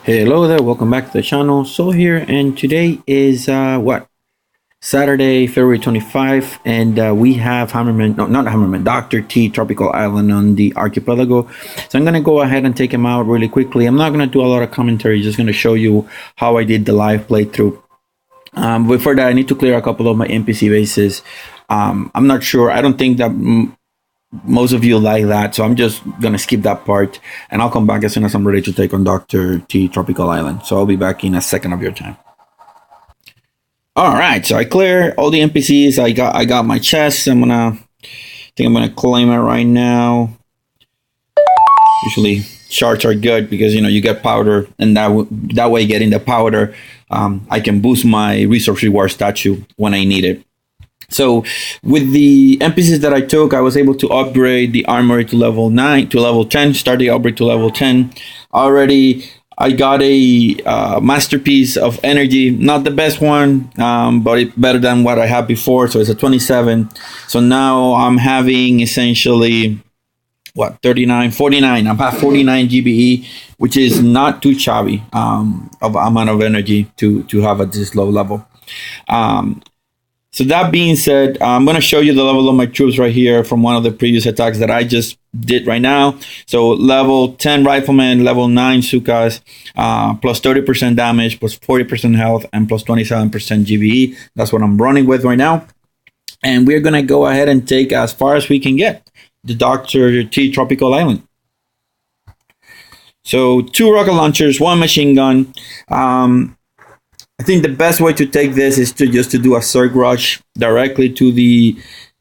Hello there, welcome back to the channel. So here and today is Saturday, February 25, and we have Hammerman, no, not Hammerman, Dr. T Tropical Island on the archipelago. So I'm gonna go ahead and take him out really quickly. I'm not gonna do a lot of commentary, just gonna show you how I did the live playthrough. Before that, I need to clear a couple of my NPC bases. I'm not sure. I don't think that most of you like that, so I'm just gonna skip that part, and I'll come back as soon as I'm ready to take on Dr. T Tropical Island. So I'll be back in a second of your time. All right, so I clear all the NPCs. I got my chest. I'm gonna claim it right now. Usually shards are good because you get powder, and that way getting the powder, I can boost my resource reward statue when I need it. So with the NPCs that I took, I was able to upgrade the armory to level 9 to level 10, start the upgrade to level 10. Already I got a masterpiece of energy, not the best one, but it's better than what I had before. So it's a 27. So now I'm having essentially 39, 49. I'm at 49 GBE, which is not too shabby of amount of energy to have at this low level. Um, so that being said, I'm going to show you the level of my troops right here from one of the previous attacks that I just did right now. So level 10 Rifleman, level 9 Zookas, plus 30% damage, plus 40% health, and plus 27% GBE. That's what I'm running with right now. And we're going to go ahead and take as far as we can get the Dr. T Tropical Island. So 2 rocket launchers, 1 machine gun. I think the best way to take this is to do a circ rush directly to the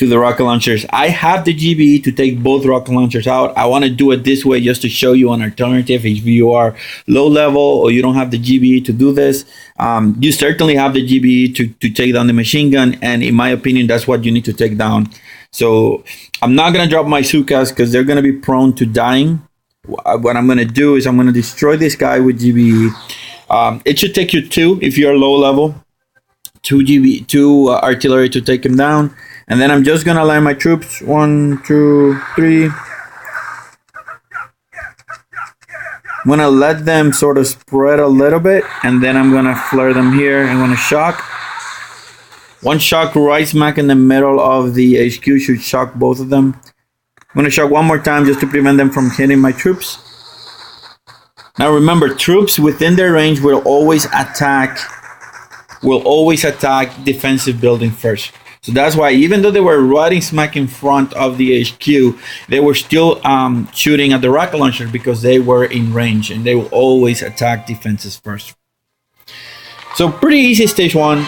rocket launchers. I have the GBE to take both rocket launchers out. I want to do it this way just to show you an alternative. If you are low level or you don't have the GBE to do this, you certainly have the GBE to take down the machine gun. And in my opinion, that's what you need to take down. So I'm not going to drop my Zookas because they're going to be prone to dying. What I'm going to do is I'm going to destroy this guy with GBE. It should take you 2 if you're low level, 2 artillery to take him down, and then I'm just gonna line my troops 1, 2, 3. I'm gonna let them sort of spread a little bit, and then I'm gonna flare them here. I'm gonna shock. One shock right smack in the middle of the HQ should shock both of them. I'm gonna shock one more time just to prevent them from hitting my troops. Now remember, troops within their range will always attack defensive building first. So that's why even though they were riding smack in front of the HQ, they were still shooting at the rocket launcher because they were in range, and they will always attack defenses first. So pretty easy stage 1.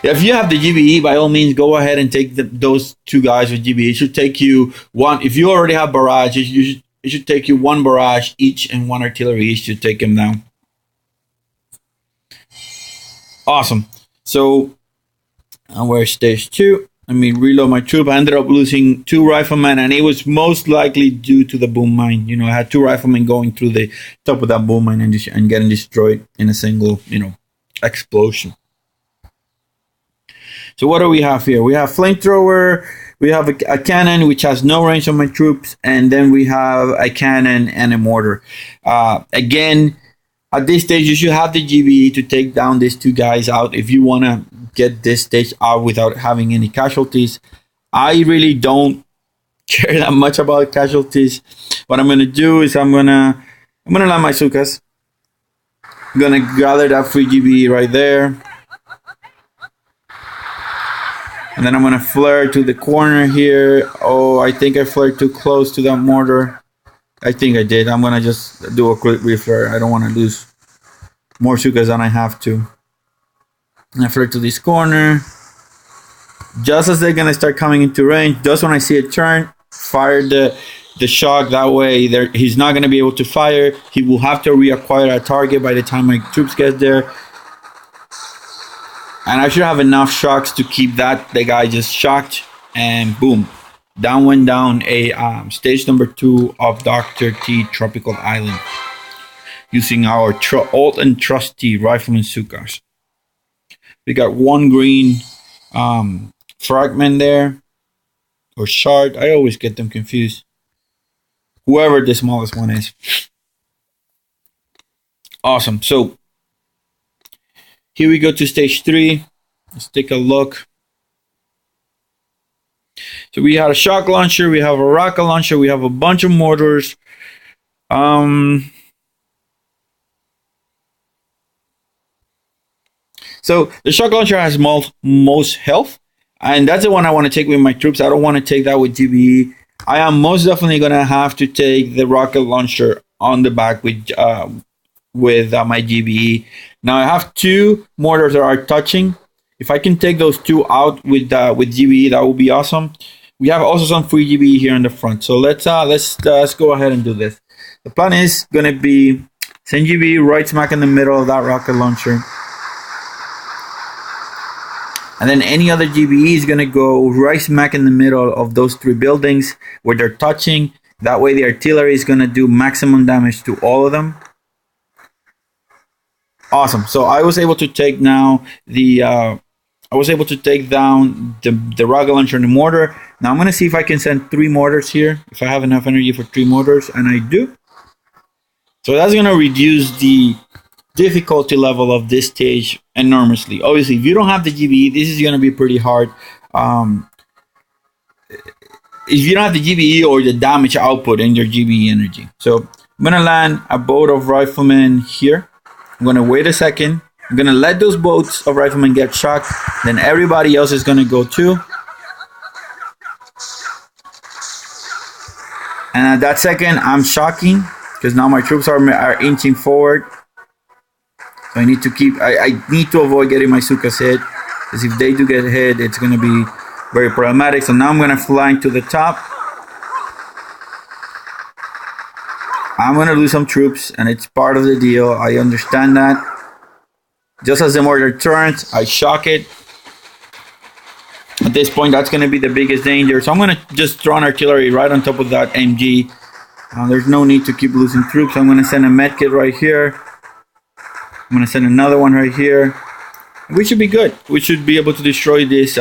If you have the GBE, by all means, go ahead and take those 2 guys with GBE. It should take you 1. If you already have barrage, it should take you 1 barrage each and 1 artillery each to take him down. Awesome. So we're stage 2. Let me reload my troop. I ended up losing 2 riflemen, and it was most likely due to the boom mine. I had 2 riflemen going through the top of that boom mine and getting destroyed in a single, explosion. So what do we have here? We have flamethrower. We have a cannon which has no range on my troops, and then we have a cannon and a mortar. Again, at this stage, you should have the GBE to take down these 2 guys out if you want to get this stage out without having any casualties. I really don't care that much about casualties. What I'm gonna do is I'm gonna land my Zookas. I'm gonna gather that free GBE right there. And then I'm going to flare to the corner here. Oh, I think I flared too close to that mortar. I think I did. I'm going to just do a quick reflare. I don't want to lose more Zookas than I have to. And I flare to this corner. Just as they're going to start coming into range, just when I see it turn, fire the shock. That way he's not going to be able to fire. He will have to reacquire a target by the time my troops get there. And I should have enough shocks to keep the guy just shocked, and boom, down went down a stage number 2 of Dr. T Tropical Island using our old and trusty Rifleman Zookas. We got 1 green fragment there, or shard. I always get them confused. Whoever the smallest one is. Awesome. So here we go to stage 3. Let's take a look. So we have a shock launcher, we have a rocket launcher, we have a bunch of mortars. So the shock launcher has most health, and that's the one I want to take with my troops. I don't want to take that with GBE. I am most definitely gonna have to take the rocket launcher on the back with my GBE. Now I have 2 mortars that are touching. If I can take those 2 out with GBE, that would be awesome. We have also some free GBE here in the front. So let's go ahead and do this. The plan is gonna be send GBE right smack in the middle of that rocket launcher. And then any other GBE is going to go right smack in the middle of those 3 buildings where they're touching. That way the artillery is going to do maximum damage to all of them. Awesome. So I was able to take now down the rocket launcher and the mortar. Now I'm going to see if I can send 3 mortars here. If I have enough energy for 3 mortars, and I do. So that's going to reduce the difficulty level of this stage enormously. Obviously, if you don't have the GBE, this is going to be pretty hard. If you don't have the GBE or the damage output in your GBE energy. So I'm going to land a boat of riflemen here. I'm going to wait a second. I'm going to let those boats of riflemen get shocked. Then everybody else is going to go too. And at that second, I'm shocking because now my troops are inching forward. So I need to avoid getting my Zookas hit, because if they do get hit, it's going to be very problematic. So now I'm going to flank to the top. I'm going to lose some troops, and it's part of the deal. I understand that. Just as the mortar turns, I shock it. At this point, that's going to be the biggest danger. So I'm going to just throw an artillery right on top of that MG. There's no need to keep losing troops. I'm going to send a medkit right here. I'm going to send another one right here. We should be good. We should be able to destroy this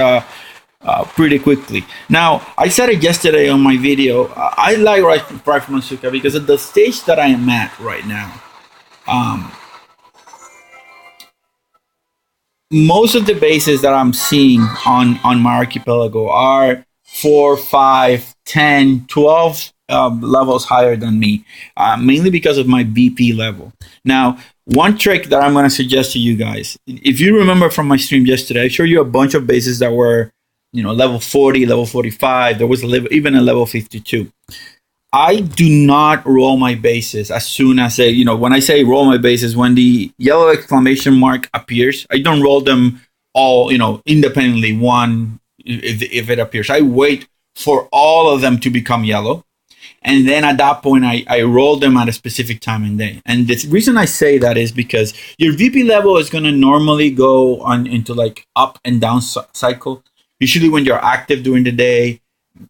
pretty quickly. Now, I said it yesterday on my video. I like Rifleman and Zookas because at the stage that I am at right now, most of the bases that I'm seeing on my archipelago are 4, 5, 10, 12 levels higher than me, mainly because of my BP level. Now, one trick that I'm going to suggest to you guys, if you remember from my stream yesterday, I showed you a bunch of bases that were, level 40, level 45. There was even a level 52. I do not roll my bases as soon as when I say roll my bases, when the yellow exclamation mark appears, I don't roll them all, independently, one, if it appears. I wait for all of them to become yellow. And then at that point, I roll them at a specific time and day. And the reason I say that is because your VP level is going to normally go on into like up and down cycle. Usually when you're active during the day,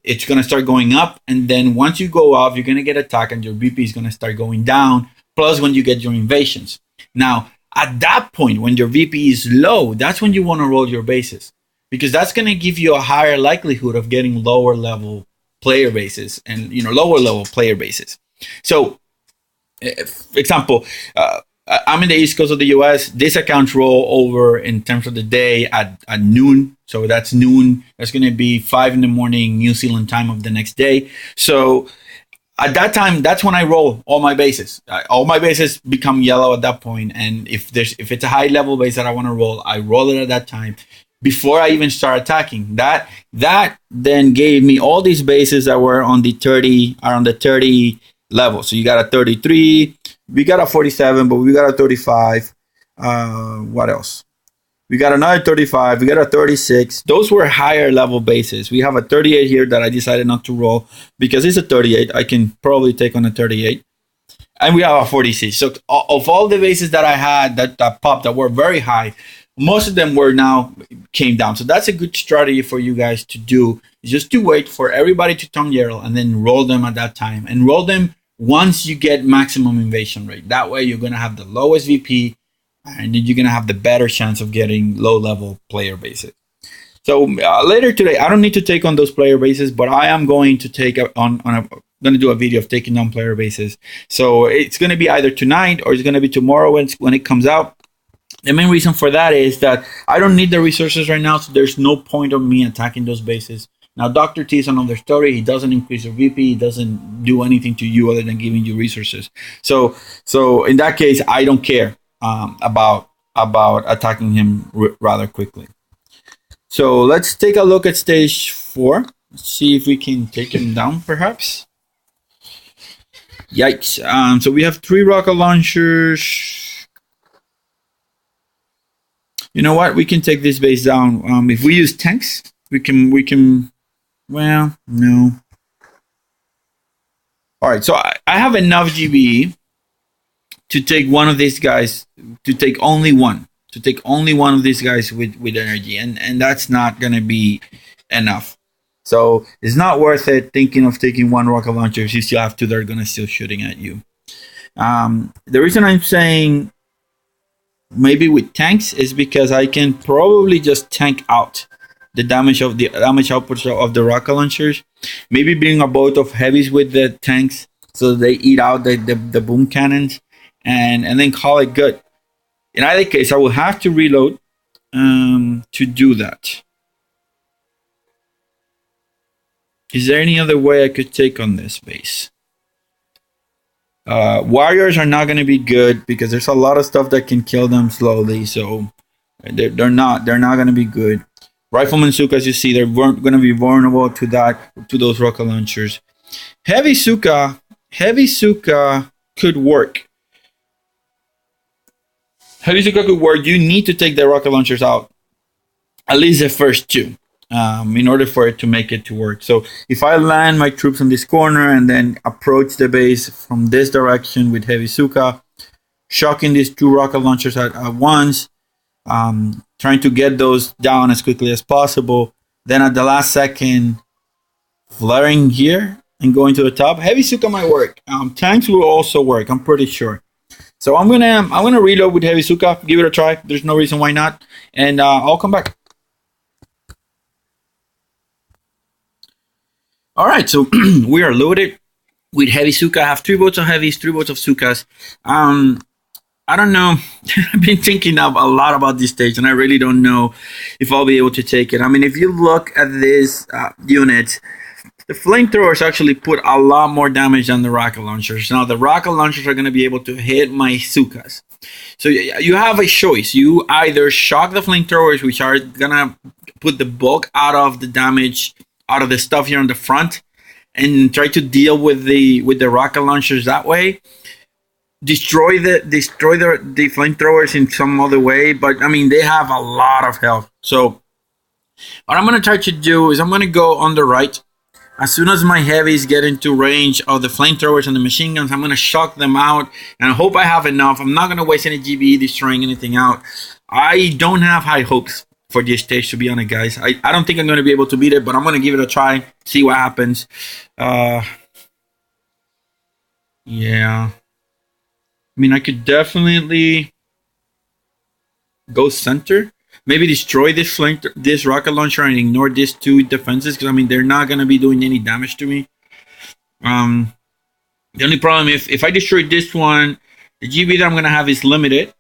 it's going to start going up. And then once you go off, you're going to get attacked and your VP is going to start going down. Plus when you get your invasions. Now, at that point, when your VP is low, that's when you want to roll your bases. Because that's going to give you a higher likelihood of getting lower level player bases and lower level player bases. So, for example, I'm in the East Coast of the US. This accounts roll over in terms of the day at noon. So that's noon. That's going to be 5 in the morning New Zealand time of the next day. So at that time, that's when I roll all my bases. All my bases become yellow at that point. And if it's a high level base that I want to roll, I roll it at that time. Before I even start attacking, that then gave me all these bases that were on the 30 level. So you got a 33, we got a 47, but we got a 35. What else? We got another 35. We got a 36. Those were higher level bases. We have a 38 here that I decided not to roll because it's a 38. I can probably take on a 38. And we have a 46. So of all the bases that I had that popped that were very high, most of them came down. So that's a good strategy for you guys to do, is just to wait for everybody to turn yellow and then roll them at that time. And roll them once you get maximum invasion rate. That way you're going to have the lowest VP and then you're going to have the better chance of getting low level player bases. So later today, I don't need to take on those player bases, but I am going to take on going to do a video of taking down player bases. So it's going to be either tonight or it's going to be tomorrow when it comes out. The main reason for that is that I don't need the resources right now, so there's no point of me attacking those bases. Now, Dr. T is another story. He doesn't increase your VP. He doesn't do anything to you other than giving you resources. So in that case, I don't care about attacking him rather quickly. So let's take a look at stage 4. Let's see if we can take him down, perhaps. Yikes. So we have 3 rocket launchers. You know what? We can take this base down. If we use tanks, we can. Well, no. All right. So I have enough GBE to take one of these guys. To take only one. To take only one of these guys with energy, and that's not gonna be enough. So it's not worth it thinking of taking 1 rocket launcher if you still have 2 that are gonna still shooting at you. The reason I'm saying maybe with tanks is because I can probably just tank out the damage output of the rocket launchers. Maybe bring a boat of heavies with the tanks so they eat out the boom cannons and then call it good. In either case, I will have to reload to do that. Is there any other way I could take on this base? Warriors are not going to be good because there's a lot of stuff that can kill them slowly, so they're not going to be good. Rifleman and Zookas, you see, they're going to be vulnerable to those rocket launchers. Heavy Zooka could work. Heavy Zooka could work. You need to take the rocket launchers out, at least the first 2. In order for it to make it to work. So if I land my troops on this corner and then approach the base from this direction with Heavy Zooka, shocking these 2 rocket launchers at once, trying to get those down as quickly as possible, then at the last second, flaring here and going to the top, Heavy Zooka might work. Tanks will also work, I'm pretty sure. So I'm gonna reload with Heavy Zooka, give it a try. There's no reason why not, and I'll come back. All right, so we are loaded with Heavy Zooka. I have 3 boats of heavies, 3 boats of Zookas. I don't know. I've been thinking a lot about this stage, and I really don't know if I'll be able to take it. I mean, if you look at this unit, the flamethrowers actually put a lot more damage than the rocket launchers. Now, the rocket launchers are going to be able to hit my Zookas. So you have a choice. You either shock the flamethrowers, which are going to put the bulk out of the damage out of the stuff here on the front, and try to deal with the rocket launchers that way. Destroy the flamethrowers in some other way, but I mean they have a lot of health. So what I'm gonna try to do is I'm gonna go on the right. As soon as my heavies get into range of the flamethrowers and the machine guns, I'm gonna shock them out, and I hope I have enough. I'm not gonna waste any GBE destroying anything out. I don't have high hopes for this stage, to be honest, guys. I don't think I'm going to be able to beat it, but I'm going to give it a try, see what happens. Yeah. I mean, I could definitely go center. Maybe destroy this rocket launcher and ignore these 2 defenses, because, I mean, they're not going to be doing any damage to me. The only problem, if I destroy this one, the GB that I'm going to have is limited.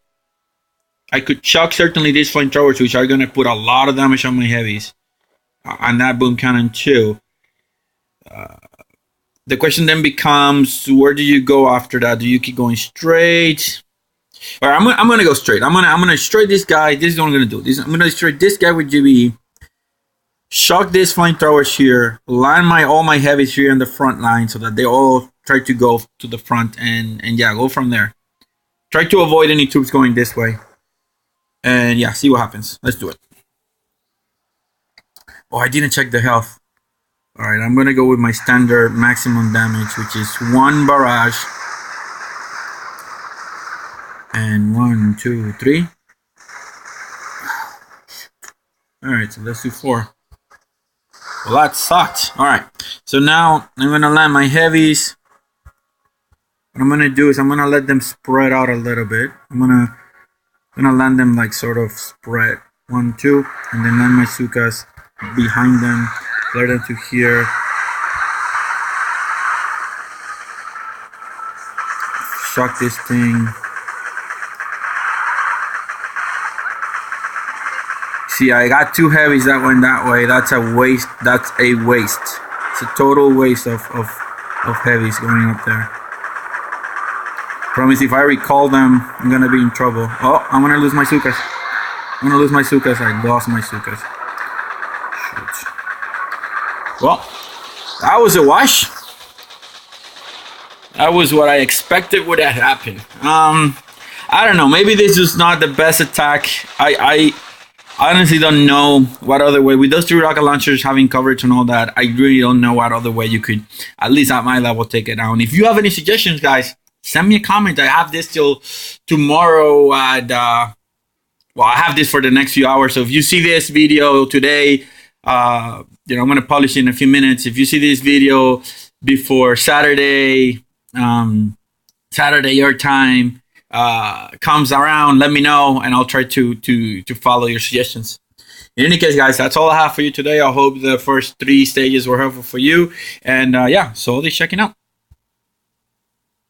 I could chuck certainly these flamethrowers, which are going to put a lot of damage on my heavies. And that boom cannon too. The question then becomes, where do you go after that? Do you keep going straight? All right, I'm going to go straight. I'm going to destroy this guy. This is what I'm going to do. I'm going to destroy this guy with GBE. Shock these flamethrowers here. Line all my heavies here in the front line so that they all try to go to the front. And yeah, go from there. Try to avoid any troops going this way. And yeah, see what happens. Let's do it. Oh, I didn't check the health. All right, I'm going to go with my standard maximum damage, which is 1 barrage. And 1, 2, 3. All right, so let's do 4. Well, that sucked. All right, so now I'm going to land my heavies. What I'm going to do is I'm going to let them spread out a little bit. I'm going to land them like sort of spread. 1, 2, and then land my Zookas behind them. Flare them to here. chuck this thing. See, I got two heavies that went that way. That's a waste. That's a waste. It's a total waste of heavies going up there. Promise, if I recall them, I'm gonna be in trouble. Oh, I'm gonna lose my Zookas. I'm gonna lose my Zookas. I lost my Zookas. Shoot. Well, that was a wash. That was what I expected would have happened. I don't know. Maybe this is not the best attack. I honestly don't know what other way, with those three rocket launchers having coverage and all that, I really don't know what other way you could, at least at my level, take it down. If you have any suggestions, guys, send me a comment. I have this till tomorrow at, well, I have this for the next few hours. So if you see this video today, I'm going to publish it in a few minutes. If you see this video before Saturday your time, comes around, let me know, and I'll try to follow your suggestions. In any case, guys, that's all I have for you today. I hope the first 3 stages were helpful for you. And solely checking out.